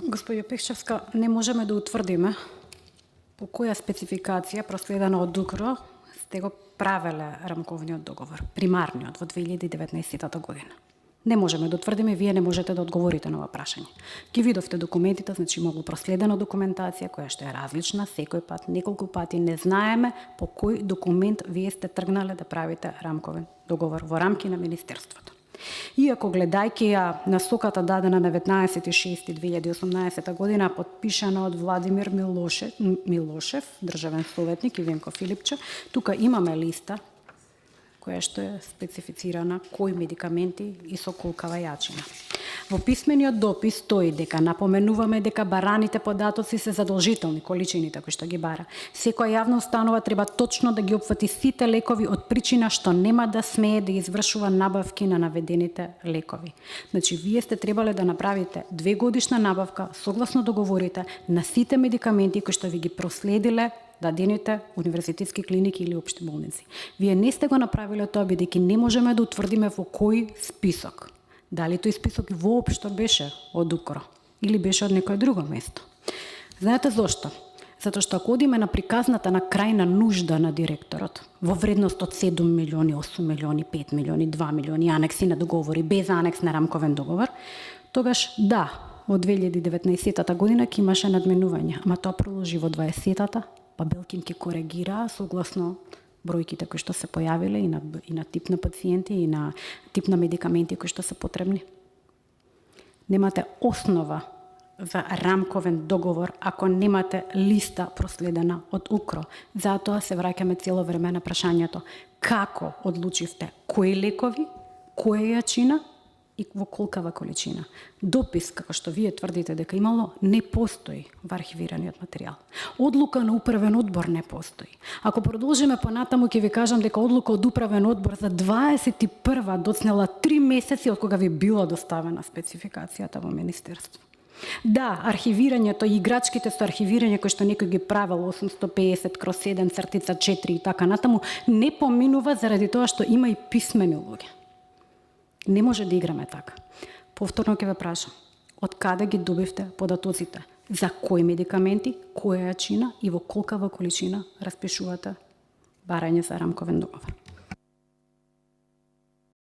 Господја Пехчевска, не можеме да утврдиме по која спецификација проследена од УКРО сте го правеле рамковниот договор, примарниот во 2019 година. Не можеме да утврдиме, вие не можете да одговорите на ова прашање. Ги видовте документите, значи имало проследена документација која што е различна, секој пат, неколку пати не знаеме по кој документ вие сте тргнале да правите рамковен договор во рамки на Министерството. Иако гледајќи ја насоката дадена на 19.6.2018 година, подпишана од Владимир Милошев, државен советник, и Венко Филипче, тука имаме листа која што е специфицирана кои медикаменти и со колкава јачина. Во писмениот допис стои дека напоменуваме дека бараните податоци се задолжителни, количините кои што ги бара. Секоја јавна установа треба точно да ги опфати сите лекови од причина што нема да смее да извршува набавки на наведените лекови. Значи, вие сте требале да направите 2-годишна набавка согласно договорите на сите медикаменти кои што ви ги проследиле дадените универзитетски клиники или општи болници. Вие не сте го направиле тоа бидејќи не можеме да утврдиме во кој список. Дали тој список воопшто беше од УКРО или беше од некое друго место. Знаете зошто? Затоа што ако одиме на приказната на крајна нужда на директорот во вредност од 7 милиони, 8 милиони, 5 милиони, 2 милиони анекси на договори без анекс на рамковен договор, тогаш да, од 2019 година ќе имаше надменување, ама тоа продолжи во 20-та, па Белкин ќе коригира согласно бројките кои што се појавиле и на тип на пациенти и на тип на медикаменти кои што се потребни. Немате основа за рамковен договор ако немате листа проследена од УКРО. Затоа се враќаме цело време на прашањето како одлучивте кои лекови, која јачина и во колкава количина. Допис, како што вие тврдите дека имало, не постои во архивираниот материјал. Одлука на управен одбор не постои. Ако продолжиме понатаму, ќе ви кажам дека одлука од управен одбор за 21 доцнела 3 месеци од кога ви била доставена спецификацијата во Министерство. Да, архивирањето и играчките со архивирање кои што некој ги правил 850/7/4 и така натаму не поминува заради тоа што има и писмени луѓе. Не може да играме така. Повторно ќе ве прашам, од каде ги добивте податоците? За кои медикаменти, која јачина и во колкава количина распишувате барање за рамковен договор?